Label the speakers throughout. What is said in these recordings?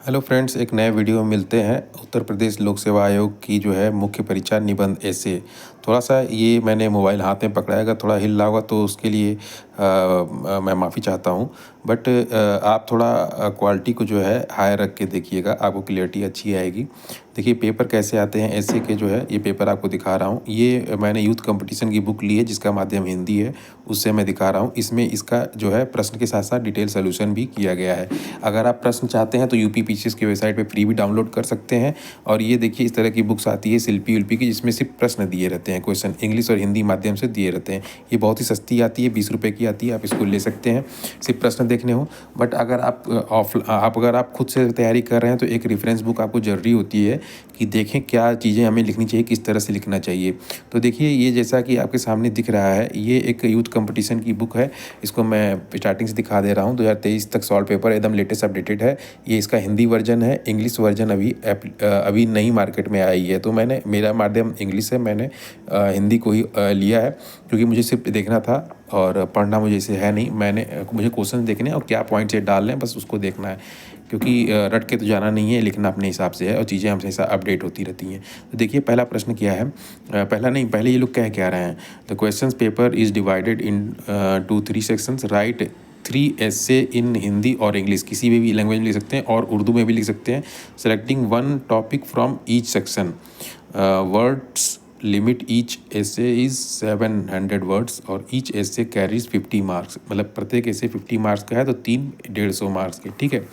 Speaker 1: Hello friends, एक नए video में मिलते हैं। उत्तर प्रदेश लोक सेवा आयोग की जो है मुख्य परीक्षा निबंध ऐसे थोड़ा सा ये मैंने मोबाइल हाथ में पकड़ा है, अगर थोड़ा हिल रहा होगा तो उसके लिए मैं माफ़ी चाहता हूँ। बट आप थोड़ा क्वालिटी को जो है हायर रख के देखिएगा, आपको क्लियरिटी अच्छी आएगी। देखिए पेपर कैसे आते हैं ऐसे के जो है, ये पेपर आपको दिखा रहा हूँ। ये मैंने यूथ कंपटीशन की बुक ली है जिसका माध्यम हिंदी है, उससे मैं दिखा रहा हूँ। इसमें इसका जो है प्रश्न के साथ साथ डिटेल सोल्यूशन भी किया गया है। अगर आप प्रश्न चाहते हैं तो यूपी पीसीएस की वेबसाइट पे फ्री भी डाउनलोड कर सकते हैं। और ये देखिए इस तरह की बुक्स आती है शिल्पी उल्पी की, जिसमें सिर्फ प्रश्न दिए रहते हैं, क्वेश्चन इंग्लिश और हिंदी माध्यम से दिए रहते हैं। ये बहुत ही सस्ती आती है, 20 रुपये की आती है, आप इसको ले सकते हैं सिर्फ प्रश्न देखने हो। बट अगर आप खुद से तैयारी कर रहे हैं तो एक रेफरेंस बुक आपको ज़रूरी होती है कि देखें क्या चीज़ें हमें लिखनी चाहिए, किस तरह से लिखना चाहिए। तो देखिए ये जैसा कि आपके सामने दिख रहा है, ये एक यूथ कंपटीशन की बुक है। इसको मैं स्टार्टिंग से दिखा दे रहा हूँ। 2023 तक सॉल्व पेपर एकदम लेटेस्ट अपडेटेड है। ये इसका हिंदी वर्जन है, इंग्लिश वर्जन अभी नई मार्केट में आई है। तो मेरा माध्यम इंग्लिश है, मैंने हिंदी को ही लिया है क्योंकि मुझे सिर्फ देखना था और पढ़ना मुझे इसे है नहीं। मुझे क्वेश्चन देखने हैं और क्या पॉइंट से डालने हैं बस उसको देखना है, क्योंकि रट के तो जाना नहीं है, लिखना अपने हिसाब से है और चीज़ें हमसे अपडेट होती रहती हैं। तो देखिए पहला प्रश्न क्या है, पहले ये लोग कह रहे हैं। The questions paper is divided in 2-3 sections. Right 3 ऐसे इन हिंदी और इंग्लिश, किसी भी लैंग्वेज में लिख सकते हैं और उर्दू में भी लिख सकते हैं। Selecting one topic from each section. Words limit each ऐसे इज़ 700 वर्ड्स और ईच ऐसे कैरीज 50 मार्क्स। मतलब प्रत्येक ऐसे 50 मार्क्स का है तो 3 150 मार्क्स के, ठीक है।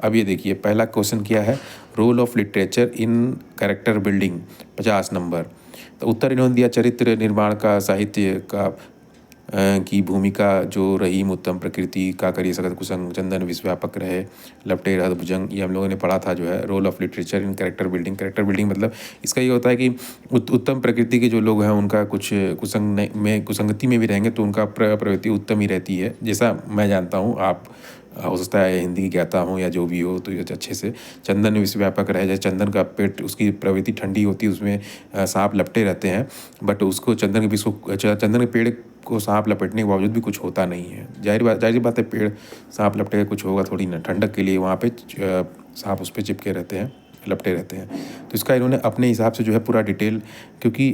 Speaker 1: अब ये देखिए पहला क्वेश्चन क्या है, role of literature in character building, 50 number. तो उत्तर इन्होंने दिया, चरित्र निर्माण का साहित्य का की भूमिका जो रहीम उत्तम प्रकृति का करिए सकत कुसंग चंदन विश्वव्यापक रहे लपटे रहत भुजंग। ये हम लोगों ने पढ़ा था जो है, role of literature in character building. Character building मतलब इसका ये होता है कि उत्तम प्रकृति के जो लोग हैं उनका कुछ कुसंगति में भी रहेंगे तो उनका प्रवृत्ति उत्तम ही रहती है, जैसा मैं जानता हूँ। आप हो सकता है हिंदी की ज्ञाता हूँ या जो भी हो, तो ये अच्छे से चंदन विश्वव्यापक रहे। जैसे चंदन का पेट, उसकी प्रवृत्ति ठंडी होती है, उसमें सांप लपटे रहते हैं, बट उसको चंदन के पेड़ को सांप लपेटने के बावजूद भी कुछ होता नहीं है। जाहिर बात है, पेड़ सांप लपटे कुछ होगा थोड़ी ना, ठंडक के लिए वहाँ पे सांप उस पर चिपके रहते हैं, लपटे रहते हैं। तो इसका इन्होंने अपने हिसाब से जो है पूरा डिटेल, क्योंकि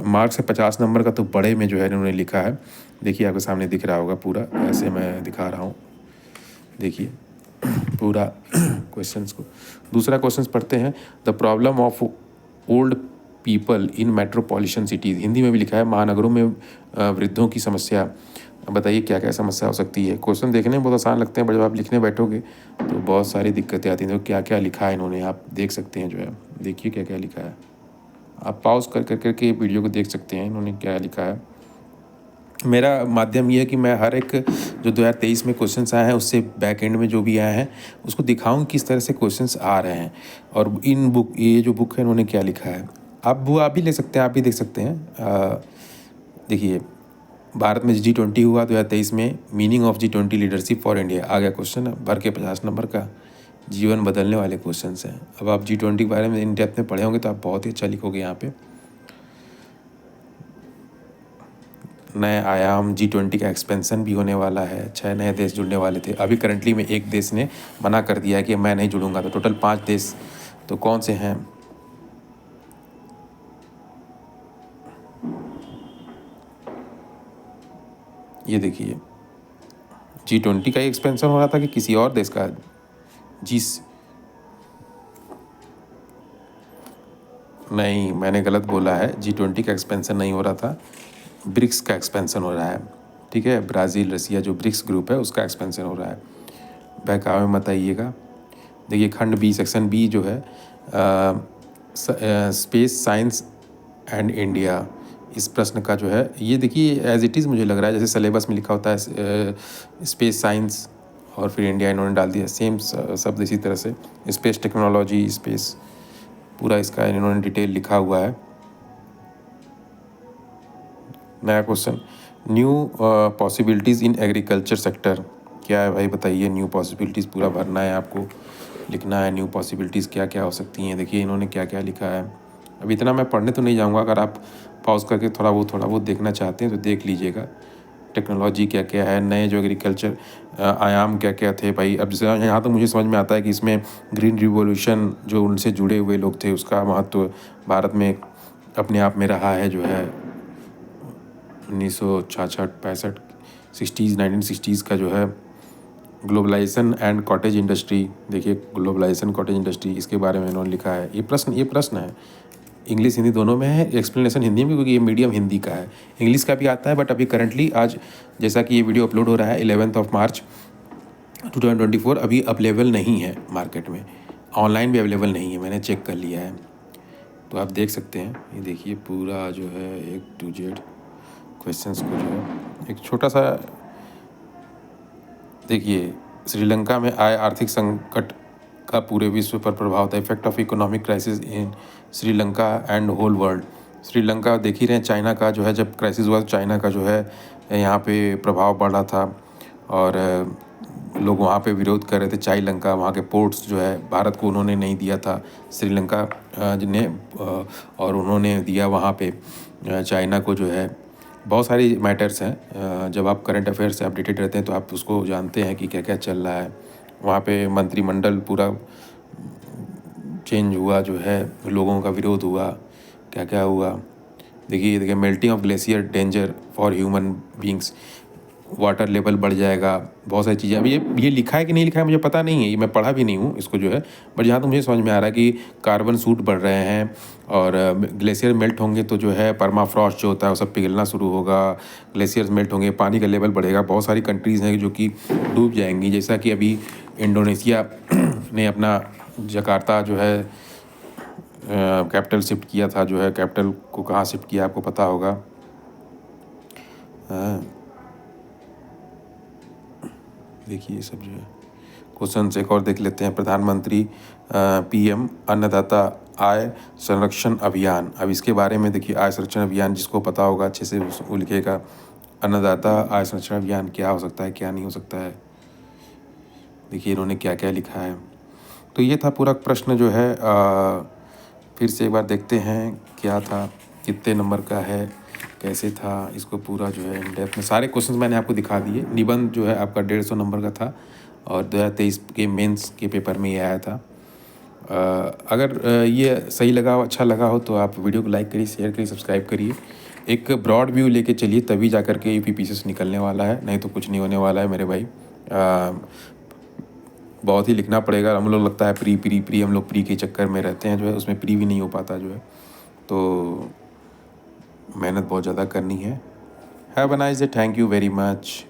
Speaker 1: मार्क्स है 50 नंबर का, तो बड़े में जो है इन्होंने लिखा है। देखिए आपके सामने दिख रहा होगा पूरा, ऐसे मैं दिखा रहा हूँ, देखिए पूरा क्वेश्चंस को। दूसरा क्वेश्चन पढ़ते हैं, the problem of old people in metropolitan cities. Hindi में भी लिखा है, महानगरों में वृद्धों की समस्या। बताइए क्या क्या समस्या हो सकती है। क्वेश्चन देखने में बहुत आसान लगते हैं, बट जब आप लिखने बैठोगे तो बहुत सारी दिक्कतें आती हैं। तो क्या क्या लिखा है इन्होंने, आप देख सकते हैं जो है, देखिए क्या क्या लिखा है। आप पॉज कर वीडियो को देख सकते हैं इन्होंने क्या लिखा है। मेरा माध्यम ये है कि मैं हर एक जो 2023 में क्वेश्चंस आए हैं उससे बैक एंड में जो भी आए हैं उसको दिखाऊं किस तरह से क्वेश्चंस आ रहे हैं, और ये जो बुक है इन्होंने क्या लिखा है। आप भी ले सकते हैं, आप भी देख सकते हैं। देखिए भारत में G20 हुआ 2023 में, meaning of G20 leadership for India आ गया क्वेश्चन, भर के 50 नंबर का, जीवन बदलने वाले क्वेश्चन हैं। अब आप G20 के बारे में इन डेप्थ में पढ़े होंगे तो आप बहुत ही अच्छा लिखोगे। यहाँ पे नए आयाम, G20 का एक्सपेंशन भी होने वाला है, 6 नए देश जुड़ने वाले थे। अभी करंटली में एक देश ने मना कर दिया है कि मैं नहीं जुड़ूंगा, तो टोटल 5 देश, तो कौन से हैं। ये देखिए G20 का एक्सपेंशन हो रहा था कि किसी और देश का, नहीं मैंने गलत बोला है, G20 का एक्सपेंशन नहीं हो रहा था, ब्रिक्स का एक्सपेंशन हो रहा है, ठीक है। ब्राज़ील रसिया जो ब्रिक्स ग्रुप है उसका एक्सपेंशन हो रहा है, बहकावे मत आइएगा। देखिए खंड बी, सेक्शन बी जो है, स्पेस साइंस एंड इंडिया। इस प्रश्न का जो है ये देखिए एज इट इज़ मुझे लग रहा है जैसे सिलेबस में लिखा होता है स्पेस साइंस और फिर इंडिया इन्होंने डाल दिया, सेम शब्द इसी तरह से, स्पेस टेक्नोलॉजी, स्पेस, पूरा इसका इन्होंने डिटेल लिखा हुआ है। नया question, new possibilities in agriculture sector. क्या है भाई बताइए, न्यू पॉसिबिलिटीज़ पूरा भरना है आपको, लिखना है न्यू पॉसिबिलिटीज़ क्या क्या हो सकती हैं। देखिए इन्होंने क्या क्या लिखा है। अब इतना मैं पढ़ने तो नहीं जाऊंगा, अगर आप पॉज करके थोड़ा बहुत देखना चाहते हैं तो देख लीजिएगा। टेक्नोलॉजी क्या क्या है, नए जो एग्रीकल्चर आयाम क्या क्या थे भाई। अब जैसे यहाँ तो मुझे समझ में आता है कि इसमें ग्रीन रिवॉल्यूशन जो उनसे जुड़े हुए लोग थे उसका महत्व भारत में अपने आप में रहा है, जो है 1966-65 सिक्सटीज़ 1960s का जो है ग्लोबलाइजेशन एंड कॉटेज इंडस्ट्री। देखिए ग्लोबलाइजेशन कॉटेज इंडस्ट्री, इसके बारे में इन्होंने लिखा है। ये प्रश्न है, इंग्लिश हिंदी दोनों में है, एक्सप्लेनेशन हिंदी में, क्योंकि ये मीडियम हिंदी का है। इंग्लिश का भी आता है बट अभी करंटली आज जैसा कि ये वीडियो अपलोड हो रहा है 11 मार्च 2024, अभी अवेलेबल नहीं है मार्केट में, ऑनलाइन भी अवेलेबल नहीं है, मैंने चेक कर लिया है। तो आप देख सकते हैं, ये देखिए पूरा जो है A to Z क्वेश्चंस को जो है एक छोटा सा देखिए। श्रीलंका में आए आर्थिक संकट का पूरे विश्व पर प्रभाव था। Effect of economic crisis in Sri Lanka and whole world. Sri Lanka देख ही रहे हैं, चाइना का जो है जब क्राइसिस हुआ तो चाइना का जो है यहाँ पे प्रभाव बढ़ा था और लोग वहाँ पे विरोध कर रहे थे। चाईलंका वहाँ के पोर्ट्स जो है भारत को उन्होंने नहीं दिया था, श्रीलंका ने, और उन्होंने दिया वहाँ पे चाइना को जो है। बहुत सारी मैटर्स हैं, जब आप करंट अफेयर से अपडेटेड रहते हैं तो आप उसको जानते हैं कि क्या क्या चल रहा है। वहाँ पे मंत्रिमंडल पूरा चेंज हुआ, जो है लोगों का विरोध हुआ, क्या क्या हुआ। देखिए melting of glacier danger for human beings, water level बढ़ जाएगा, बहुत सारी चीज़ें। अब ये लिखा है कि नहीं लिखा है मुझे पता नहीं है, ये मैं पढ़ा भी नहीं हूँ इसको जो है, बट जहाँ तो मुझे समझ में आ रहा है कि कार्बन सूट बढ़ रहे हैं और ग्लेशियर मेल्ट होंगे तो जो है परमाफ्रॉस्ट जो होता है वो सब पिघलना शुरू होगा, ग्लेशियर्स मेल्ट होंगे, पानी का लेवल बढ़ेगा, बहुत सारी कंट्रीज़ हैं जो कि डूब जाएंगी। जैसा कि अभी इंडोनेशिया ने अपना जकार्ता जो है कैपिटल शिफ्ट किया था, जो है कैपिटल को कहाँ शिफ्ट किया आपको पता होगा। देखिए ये सब जो है क्वेश्चन एक और देख लेते हैं। प्रधानमंत्री PM अन्नदाता आय संरक्षण अभियान। अब इसके बारे में देखिए, आय संरक्षण अभियान जिसको पता होगा अच्छे से वो लिखेगा। अन्नदाता आय संरक्षण अभियान क्या हो सकता है, क्या नहीं हो सकता है। देखिए इन्होंने क्या क्या लिखा है। तो ये था पूरा प्रश्न जो है। फिर से एक बार देखते हैं क्या था, कितने नंबर का है, कैसे था, इसको पूरा जो है इन डेप्थ में सारे क्वेश्चंस मैंने आपको दिखा दिए। निबंध जो है आपका 150 नंबर का था और 2023 के मेंस के पेपर में ये आया था। अगर ये सही लगा हो, अच्छा लगा हो तो आप वीडियो को लाइक करिए, शेयर करिए, सब्सक्राइब करिए। एक ब्रॉड व्यू लेके चलिए, तभी जा कर के UPPCS निकलने वाला है, नहीं तो कुछ नहीं होने वाला है मेरे भाई। बहुत ही लिखना पड़ेगा। हम लोग लगता है प्री हम लोग प्री के चक्कर में रहते हैं, जो है उसमें प्री भी नहीं हो पाता जो है, तो मेहनत बहुत ज़्यादा करनी है। Have a nice day, thank you very much.